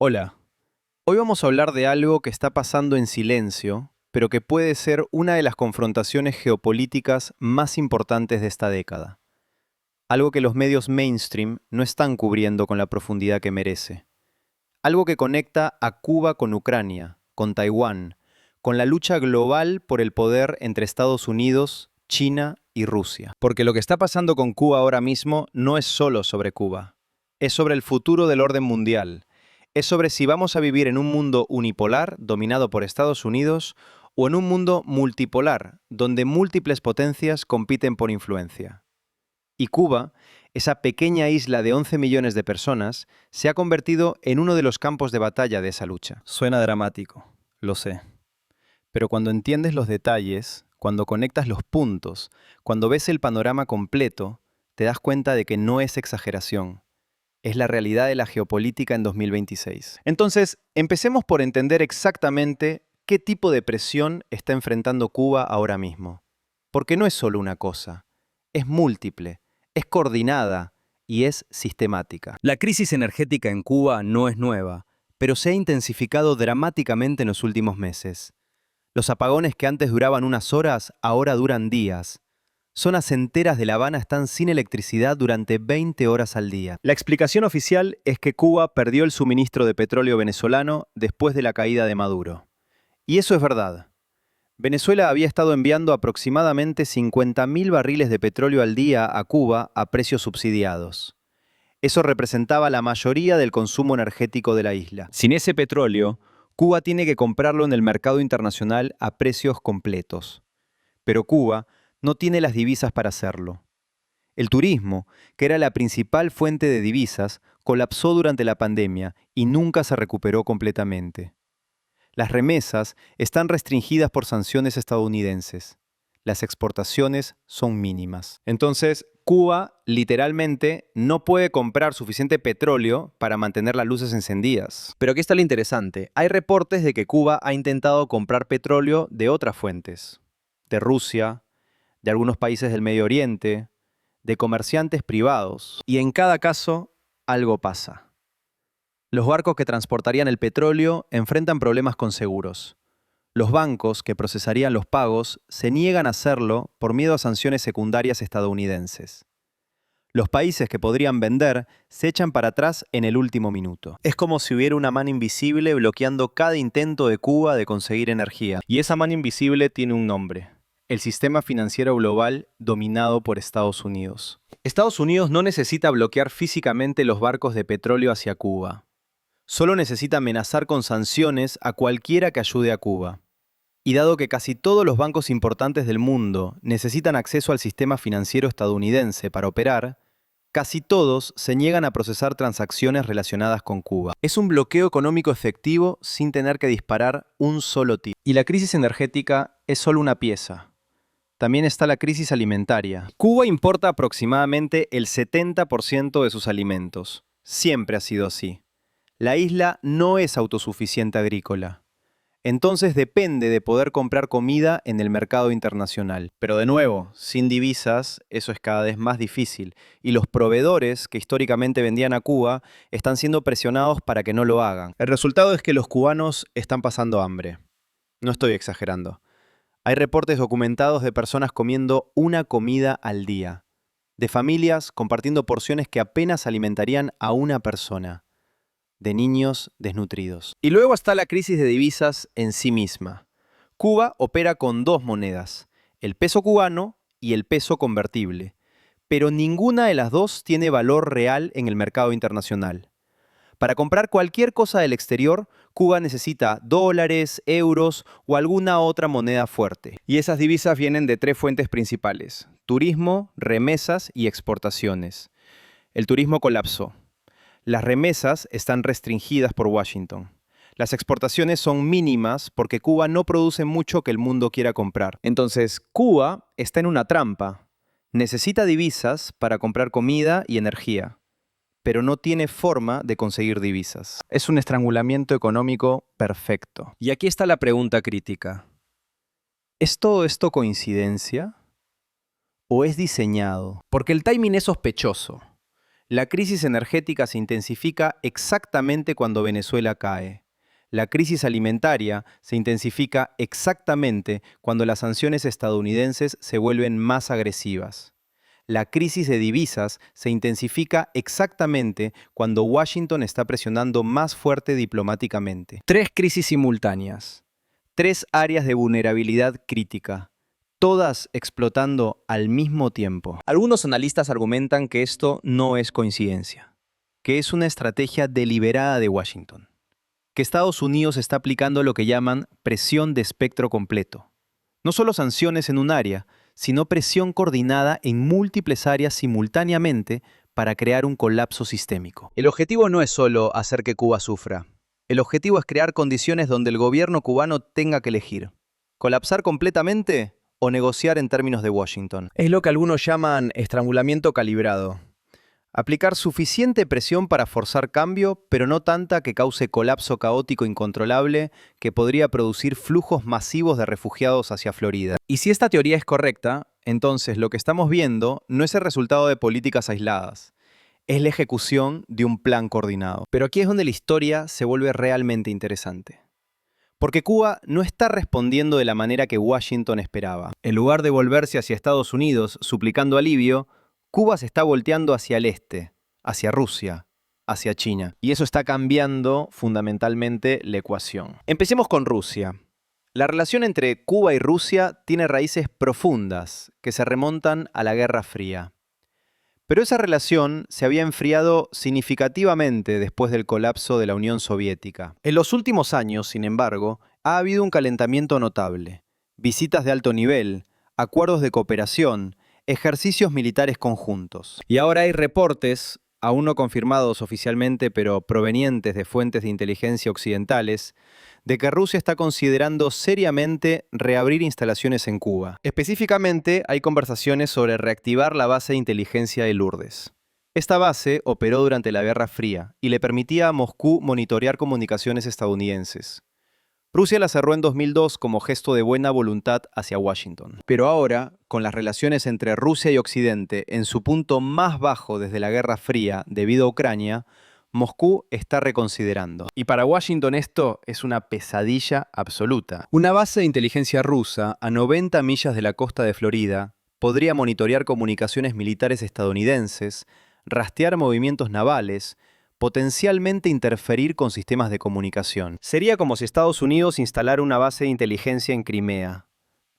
Hola, hoy vamos a hablar de algo que está pasando en silencio, pero que puede ser una de las confrontaciones geopolíticas más importantes de esta década. Algo que los medios mainstream no están cubriendo con la profundidad que merece. Algo que conecta a Cuba con Ucrania, con Taiwán, con la lucha global por el poder entre Estados Unidos, China y Rusia. Porque lo que está pasando con Cuba ahora mismo no es solo sobre Cuba, es sobre el futuro del orden mundial. Es sobre si vamos a vivir en un mundo unipolar dominado por Estados Unidos o en un mundo multipolar donde múltiples potencias compiten por influencia. Y Cuba, esa pequeña isla de 11 millones de personas, se ha convertido en uno de los campos de batalla de esa lucha. Suena dramático, lo sé. Pero cuando entiendes los detalles, cuando conectas los puntos, cuando ves el panorama completo, te das cuenta de que no es exageración. Es la realidad de la geopolítica en 2026. Entonces, empecemos por entender exactamente qué tipo de presión está enfrentando Cuba ahora mismo. Porque no es solo una cosa, es múltiple, es coordinada y es sistemática. La crisis energética en Cuba no es nueva, pero se ha intensificado dramáticamente en los últimos meses. Los apagones que antes duraban unas horas ahora duran días. Zonas enteras de La Habana están sin electricidad durante 20 horas al día. La explicación oficial es que Cuba perdió el suministro de petróleo venezolano después de la caída de Maduro. Y eso es verdad. Venezuela había estado enviando aproximadamente 50.000 barriles de petróleo al día a Cuba a precios subsidiados. Eso representaba la mayoría del consumo energético de la isla. Sin ese petróleo, Cuba tiene que comprarlo en el mercado internacional a precios completos. Pero Cuba no tiene las divisas para hacerlo. El turismo, que era la principal fuente de divisas, colapsó durante la pandemia y nunca se recuperó completamente. Las remesas están restringidas por sanciones estadounidenses. Las exportaciones son mínimas. Entonces, Cuba literalmente no puede comprar suficiente petróleo para mantener las luces encendidas. Pero aquí está lo interesante. Hay reportes de que Cuba ha intentado comprar petróleo de otras fuentes. De Rusia, de algunos países del Medio Oriente, de comerciantes privados. Y en cada caso, algo pasa. Los barcos que transportarían el petróleo enfrentan problemas con seguros. Los bancos que procesarían los pagos se niegan a hacerlo por miedo a sanciones secundarias estadounidenses. Los países que podrían vender se echan para atrás en el último minuto. Es como si hubiera una mano invisible bloqueando cada intento de Cuba de conseguir energía. Y esa mano invisible tiene un nombre: el sistema financiero global dominado por Estados Unidos. Estados Unidos no necesita bloquear físicamente los barcos de petróleo hacia Cuba. Solo necesita amenazar con sanciones a cualquiera que ayude a Cuba. Y dado que casi todos los bancos importantes del mundo necesitan acceso al sistema financiero estadounidense para operar, casi todos se niegan a procesar transacciones relacionadas con Cuba. Es un bloqueo económico efectivo sin tener que disparar un solo tiro. Y la crisis energética es solo una pieza. También está la crisis alimentaria. Cuba importa aproximadamente el 70% de sus alimentos. Siempre ha sido así. La isla no es autosuficiente agrícola. Entonces depende de poder comprar comida en el mercado internacional. Pero de nuevo, sin divisas, eso es cada vez más difícil. Y los proveedores que históricamente vendían a Cuba están siendo presionados para que no lo hagan. El resultado es que los cubanos están pasando hambre. No estoy exagerando. Hay reportes documentados de personas comiendo una comida al día. De familias compartiendo porciones que apenas alimentarían a una persona. De niños desnutridos. Y luego está la crisis de divisas en sí misma. Cuba opera con dos monedas, el peso cubano y el peso convertible, pero ninguna de las dos tiene valor real en el mercado internacional. Para comprar cualquier cosa del exterior, Cuba necesita dólares, euros o alguna otra moneda fuerte. Y esas divisas vienen de tres fuentes principales: turismo, remesas y exportaciones. El turismo colapsó. Las remesas están restringidas por Washington. Las exportaciones son mínimas porque Cuba no produce mucho que el mundo quiera comprar. Entonces, Cuba está en una trampa. Necesita divisas para comprar comida y energía, pero no tiene forma de conseguir divisas. Es un estrangulamiento económico perfecto. Y aquí está la pregunta crítica. ¿Es todo esto coincidencia? ¿O es diseñado? Porque el timing es sospechoso. La crisis energética se intensifica exactamente cuando Venezuela cae. La crisis alimentaria se intensifica exactamente cuando las sanciones estadounidenses se vuelven más agresivas. La crisis de divisas se intensifica exactamente cuando Washington está presionando más fuerte diplomáticamente. Tres crisis simultáneas, tres áreas de vulnerabilidad crítica, todas explotando al mismo tiempo. Algunos analistas argumentan que esto no es coincidencia, que es una estrategia deliberada de Washington, que Estados Unidos está aplicando lo que llaman presión de espectro completo. No solo sanciones en un área, sino presión coordinada en múltiples áreas simultáneamente para crear un colapso sistémico. El objetivo no es solo hacer que Cuba sufra. El objetivo es crear condiciones donde el gobierno cubano tenga que elegir: colapsar completamente o negociar en términos de Washington. Es lo que algunos llaman estrangulamiento calibrado. Aplicar suficiente presión para forzar cambio, pero no tanta que cause colapso caótico incontrolable que podría producir flujos masivos de refugiados hacia Florida. Y si esta teoría es correcta, entonces lo que estamos viendo no es el resultado de políticas aisladas, es la ejecución de un plan coordinado. Pero aquí es donde la historia se vuelve realmente interesante. Porque Cuba no está respondiendo de la manera que Washington esperaba. En lugar de volverse hacia Estados Unidos suplicando alivio, Cuba se está volteando hacia el este, hacia Rusia, hacia China. Y eso está cambiando fundamentalmente la ecuación. Empecemos con Rusia. La relación entre Cuba y Rusia tiene raíces profundas que se remontan a la Guerra Fría. Pero esa relación se había enfriado significativamente después del colapso de la Unión Soviética. En los últimos años, sin embargo, ha habido un calentamiento notable. Visitas de alto nivel, acuerdos de cooperación, ejercicios militares conjuntos. Y ahora hay reportes, aún no confirmados oficialmente, pero provenientes de fuentes de inteligencia occidentales, de que Rusia está considerando seriamente reabrir instalaciones en Cuba. Específicamente, hay conversaciones sobre reactivar la base de inteligencia de Lourdes. Esta base operó durante la Guerra Fría y le permitía a Moscú monitorear comunicaciones estadounidenses. Rusia la cerró en 2002 como gesto de buena voluntad hacia Washington. Pero ahora, con las relaciones entre Rusia y Occidente en su punto más bajo desde la Guerra Fría debido a Ucrania, Moscú está reconsiderando. Y para Washington esto es una pesadilla absoluta. Una base de inteligencia rusa a 90 millas de la costa de Florida podría monitorear comunicaciones militares estadounidenses, rastrear movimientos navales, potencialmente interferir con sistemas de comunicación. Sería como si Estados Unidos instalara una base de inteligencia en Crimea.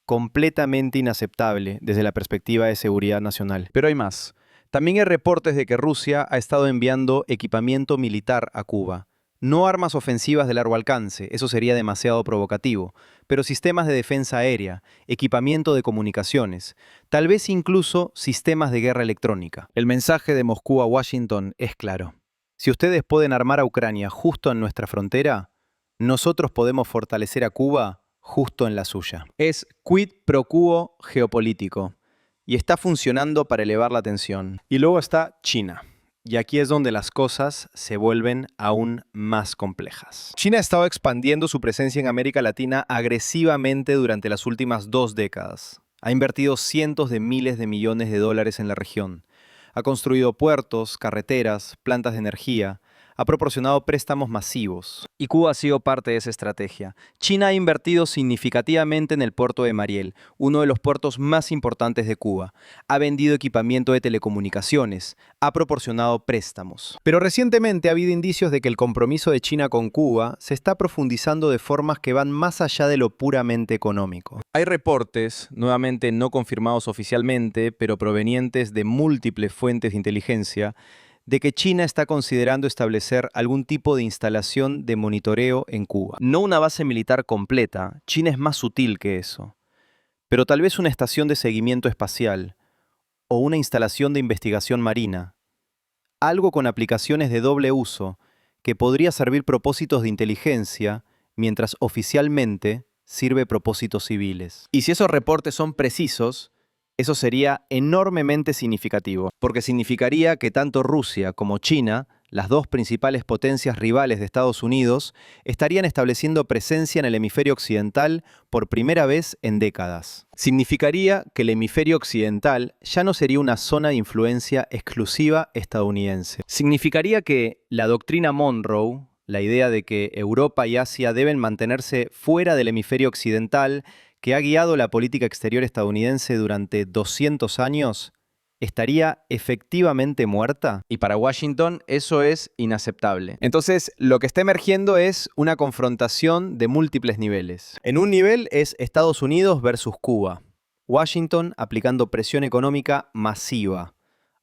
Completamente inaceptable desde la perspectiva de seguridad nacional. Pero hay más. También hay reportes de que Rusia ha estado enviando equipamiento militar a Cuba. No armas ofensivas de largo alcance, eso sería demasiado provocativo, pero sistemas de defensa aérea, equipamiento de comunicaciones, tal vez incluso sistemas de guerra electrónica. El mensaje de Moscú a Washington es claro. Si ustedes pueden armar a Ucrania justo en nuestra frontera, nosotros podemos fortalecer a Cuba justo en la suya. Es quid pro quo geopolítico y está funcionando para elevar la tensión. Y luego está China. Y aquí es donde las cosas se vuelven aún más complejas. China ha estado expandiendo su presencia en América Latina agresivamente durante las últimas 2 décadas. Ha invertido cientos de miles de millones de dólares en la región. Ha construido puertos, carreteras, plantas de energía, ha proporcionado préstamos masivos. Y Cuba ha sido parte de esa estrategia. China ha invertido significativamente en el puerto de Mariel, uno de los puertos más importantes de Cuba. Ha vendido equipamiento de telecomunicaciones, ha proporcionado préstamos. Pero recientemente ha habido indicios de que el compromiso de China con Cuba se está profundizando de formas que van más allá de lo puramente económico. Hay reportes, nuevamente no confirmados oficialmente, pero provenientes de múltiples fuentes de inteligencia, de que China está considerando establecer algún tipo de instalación de monitoreo en Cuba. No una base militar completa, China es más sutil que eso, pero tal vez una estación de seguimiento espacial o una instalación de investigación marina, algo con aplicaciones de doble uso que podría servir propósitos de inteligencia mientras oficialmente sirve propósitos civiles. Y si esos reportes son precisos, eso sería enormemente significativo, porque significaría que tanto Rusia como China las dos principales potencias rivales de Estados Unidos, estarían estableciendo presencia en el hemisferio occidental por primera vez en décadas. Significaría que el hemisferio occidental ya no sería una zona de influencia exclusiva estadounidense. Significaría que la doctrina Monroe, la idea de que Europa y Asia deben mantenerse fuera del hemisferio occidental, que ha guiado la política exterior estadounidense durante 200 años, ¿estaría efectivamente muerta? Y para Washington eso es inaceptable. Entonces, lo que está emergiendo es una confrontación de múltiples niveles. En un nivel es Estados Unidos versus Cuba. Washington aplicando presión económica masiva.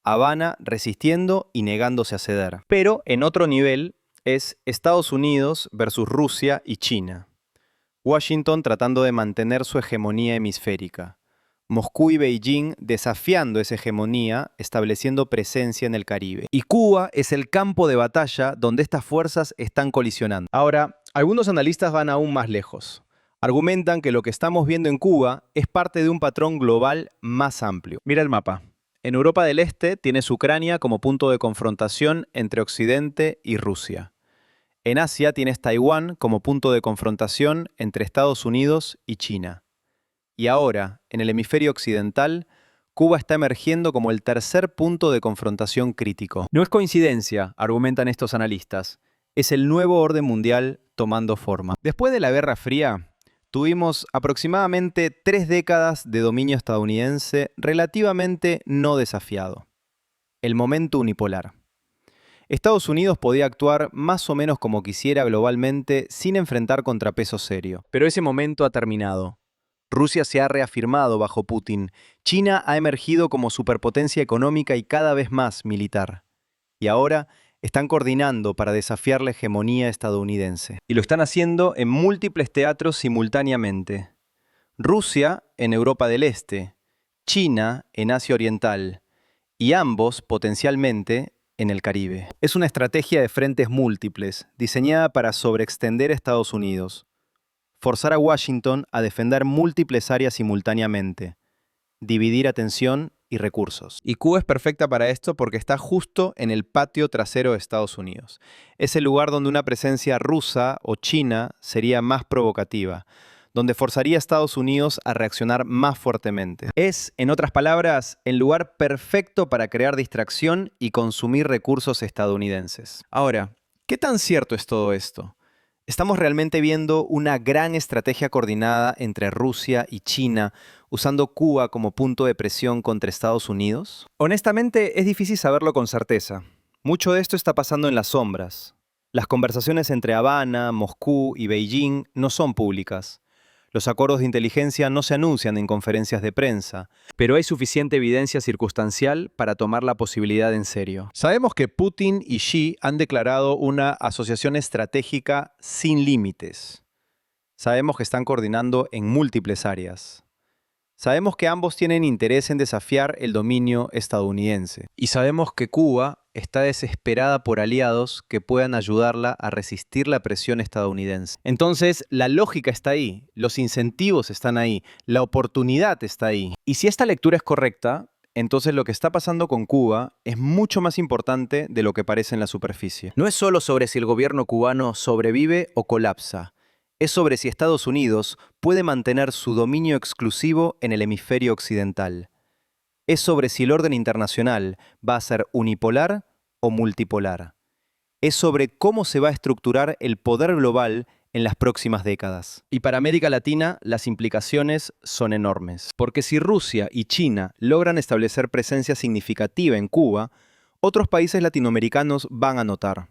Habana resistiendo y negándose a ceder. Pero en otro nivel es Estados Unidos versus Rusia y China. Washington tratando de mantener su hegemonía hemisférica. Moscú y Beijing desafiando esa hegemonía, estableciendo presencia en el Caribe. Y Cuba es el campo de batalla donde estas fuerzas están colisionando. Ahora, algunos analistas van aún más lejos. Argumentan que lo que estamos viendo en Cuba es parte de un patrón global más amplio. Mira el mapa. En Europa del Este tienes Ucrania como punto de confrontación entre Occidente y Rusia. En Asia tienes Taiwán como punto de confrontación entre Estados Unidos y China. Y ahora, en el hemisferio occidental, Cuba está emergiendo como el tercer punto de confrontación crítico. No es coincidencia, argumentan estos analistas. Es el nuevo orden mundial tomando forma. Después de la Guerra Fría, tuvimos aproximadamente 3 décadas de dominio estadounidense relativamente no desafiado. El momento unipolar. Estados Unidos podía actuar más o menos como quisiera globalmente sin enfrentar contrapeso serio. Pero ese momento ha terminado. Rusia se ha reafirmado bajo Putin. China ha emergido como superpotencia económica y cada vez más militar. Y ahora están coordinando para desafiar la hegemonía estadounidense. Y lo están haciendo en múltiples teatros simultáneamente. Rusia en Europa del Este, China en Asia Oriental y ambos potencialmente en el Caribe. Es una estrategia de frentes múltiples, diseñada para sobreextender a Estados Unidos. Forzar a Washington a defender múltiples áreas simultáneamente, dividir atención y recursos. Y Cuba es perfecta para esto porque está justo en el patio trasero de Estados Unidos. Es el lugar donde una presencia rusa o china sería más provocativa, donde forzaría a Estados Unidos a reaccionar más fuertemente. Es, en otras palabras, el lugar perfecto para crear distracción y consumir recursos estadounidenses. Ahora, ¿qué tan cierto es todo esto? ¿Estamos realmente viendo una gran estrategia coordinada entre Rusia y China, usando Cuba como punto de presión contra Estados Unidos? Honestamente, es difícil saberlo con certeza. Mucho de esto está pasando en las sombras. Las conversaciones entre Habana, Moscú y Beijing no son públicas. Los acuerdos de inteligencia no se anuncian en conferencias de prensa, pero hay suficiente evidencia circunstancial para tomar la posibilidad en serio. Sabemos que Putin y Xi han declarado una asociación estratégica sin límites. Sabemos que están coordinando en múltiples áreas. Sabemos que ambos tienen interés en desafiar el dominio estadounidense. Y sabemos que Cuba está desesperada por aliados que puedan ayudarla a resistir la presión estadounidense. Entonces, la lógica está ahí, los incentivos están ahí, la oportunidad está ahí. Y si esta lectura es correcta, entonces lo que está pasando con Cuba es mucho más importante de lo que parece en la superficie. No es solo sobre si el gobierno cubano sobrevive o colapsa. Es sobre si Estados Unidos puede mantener su dominio exclusivo en el hemisferio occidental. Es sobre si el orden internacional va a ser unipolar o multipolar. Es sobre cómo se va a estructurar el poder global en las próximas décadas. Y para América Latina, las implicaciones son enormes. Porque si Rusia y China logran establecer presencia significativa en Cuba, otros países latinoamericanos van a notar.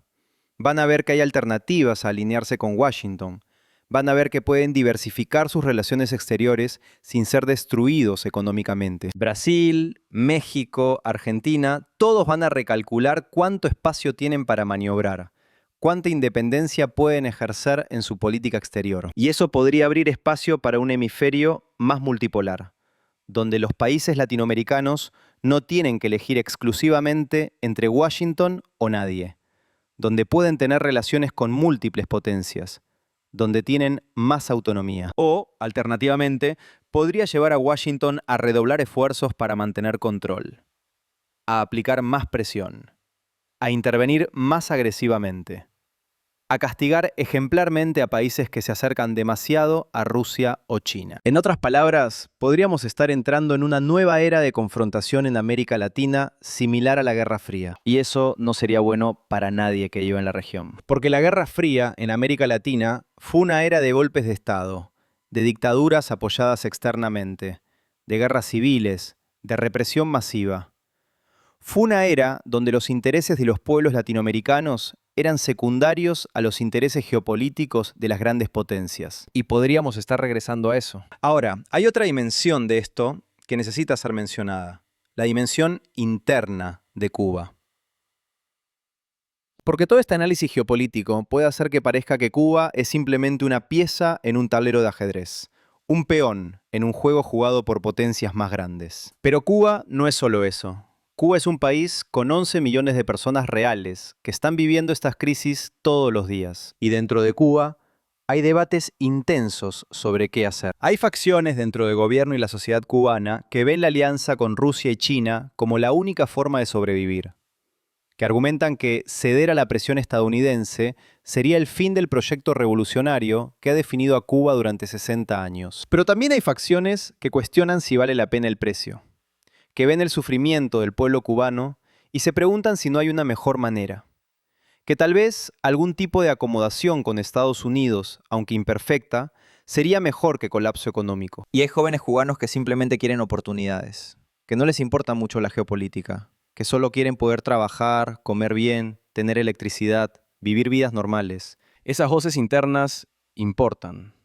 Van a ver que hay alternativas a alinearse con Washington. Van a ver que pueden diversificar sus relaciones exteriores sin ser destruidos económicamente. Brasil, México, Argentina, todos van a recalcular cuánto espacio tienen para maniobrar, cuánta independencia pueden ejercer en su política exterior. Y eso podría abrir espacio para un hemisferio más multipolar, donde los países latinoamericanos no tienen que elegir exclusivamente entre Washington o nadie, donde pueden tener relaciones con múltiples potencias, donde tienen más autonomía. O, alternativamente, podría llevar a Washington a redoblar esfuerzos para mantener control, a aplicar más presión, a intervenir más agresivamente, a castigar ejemplarmente a países que se acercan demasiado a Rusia o China. En otras palabras, podríamos estar entrando en una nueva era de confrontación en América Latina similar a la Guerra Fría. Y eso no sería bueno para nadie que viva en la región. Porque la Guerra Fría en América Latina fue una era de golpes de Estado, de dictaduras apoyadas externamente, de guerras civiles, de represión masiva. Fue una era donde los intereses de los pueblos latinoamericanos eran secundarios a los intereses geopolíticos de las grandes potencias. Y podríamos estar regresando a eso. Ahora, hay otra dimensión de esto que necesita ser mencionada. La dimensión interna de Cuba. Porque todo este análisis geopolítico puede hacer que parezca que Cuba es simplemente una pieza en un tablero de ajedrez. Un peón en un juego jugado por potencias más grandes. Pero Cuba no es solo eso. Cuba es un país con 11 millones de personas reales que están viviendo estas crisis todos los días. Y dentro de Cuba hay debates intensos sobre qué hacer. Hay facciones dentro del gobierno y la sociedad cubana que ven la alianza con Rusia y China como la única forma de sobrevivir, que argumentan que ceder a la presión estadounidense sería el fin del proyecto revolucionario que ha definido a Cuba durante 60 años. Pero también hay facciones que cuestionan si vale la pena el precio, que ven el sufrimiento del pueblo cubano y se preguntan si no hay una mejor manera, que tal vez algún tipo de acomodación con Estados Unidos, aunque imperfecta, sería mejor que colapso económico. Y hay jóvenes cubanos que simplemente quieren oportunidades, que no les importa mucho la geopolítica, que solo quieren poder trabajar, comer bien, tener electricidad, vivir vidas normales. Esas voces internas importan.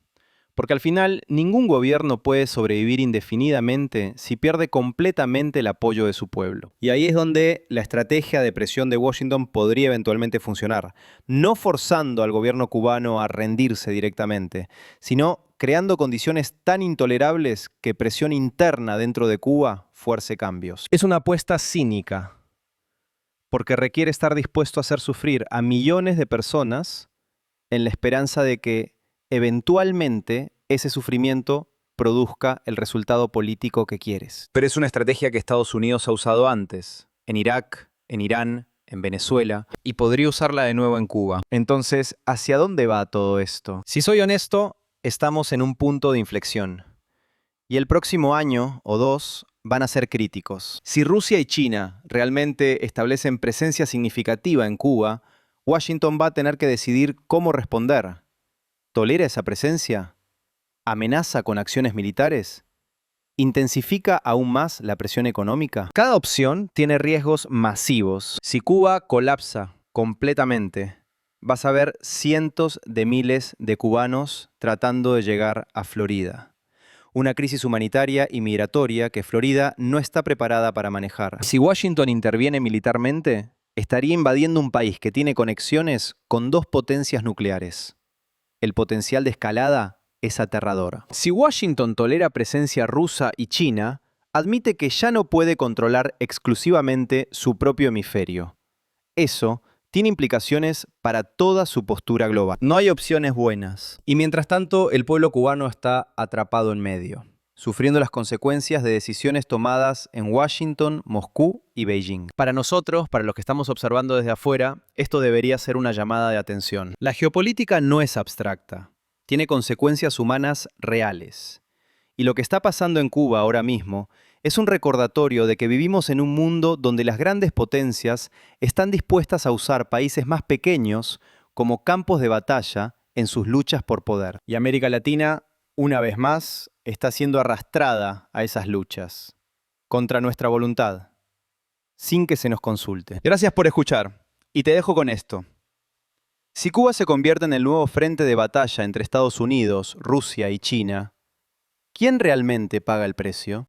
Porque al final, ningún gobierno puede sobrevivir indefinidamente si pierde completamente el apoyo de su pueblo. Y ahí es donde la estrategia de presión de Washington podría eventualmente funcionar. No forzando al gobierno cubano a rendirse directamente, sino creando condiciones tan intolerables que presión interna dentro de Cuba fuerce cambios. Es una apuesta cínica, porque requiere estar dispuesto a hacer sufrir a millones de personas en la esperanza de que eventualmente ese sufrimiento produzca el resultado político que quieres. Pero es una estrategia que Estados Unidos ha usado antes, en Irak, en Irán, en Venezuela, y podría usarla de nuevo en Cuba. Entonces, ¿hacia dónde va todo esto? Si soy honesto, estamos en un punto de inflexión. Y el próximo año o dos van a ser críticos. Si Rusia y China realmente establecen presencia significativa en Cuba, Washington va a tener que decidir cómo responder. ¿Tolera esa presencia? ¿Amenaza con acciones militares? ¿Intensifica aún más la presión económica? Cada opción tiene riesgos masivos. Si Cuba colapsa completamente, vas a ver cientos de miles de cubanos tratando de llegar a Florida. Una crisis humanitaria y migratoria que Florida no está preparada para manejar. Si Washington interviene militarmente, estaría invadiendo un país que tiene conexiones con dos potencias nucleares. El potencial de escalada es aterrador. Si Washington tolera presencia rusa y china, admite que ya no puede controlar exclusivamente su propio hemisferio. Eso tiene implicaciones para toda su postura global. No hay opciones buenas. Y mientras tanto, el pueblo cubano está atrapado en medio, sufriendo las consecuencias de decisiones tomadas en Washington, Moscú y Beijing. Para nosotros, para los que estamos observando desde afuera, esto debería ser una llamada de atención. La geopolítica no es abstracta, tiene consecuencias humanas reales. Y lo que está pasando en Cuba ahora mismo es un recordatorio de que vivimos en un mundo donde las grandes potencias están dispuestas a usar países más pequeños como campos de batalla en sus luchas por poder. Y América Latina, una vez más, está siendo arrastrada a esas luchas, contra nuestra voluntad, sin que se nos consulte. Gracias por escuchar, y te dejo con esto. Si Cuba se convierte en el nuevo frente de batalla entre Estados Unidos, Rusia y China, ¿quién realmente paga el precio?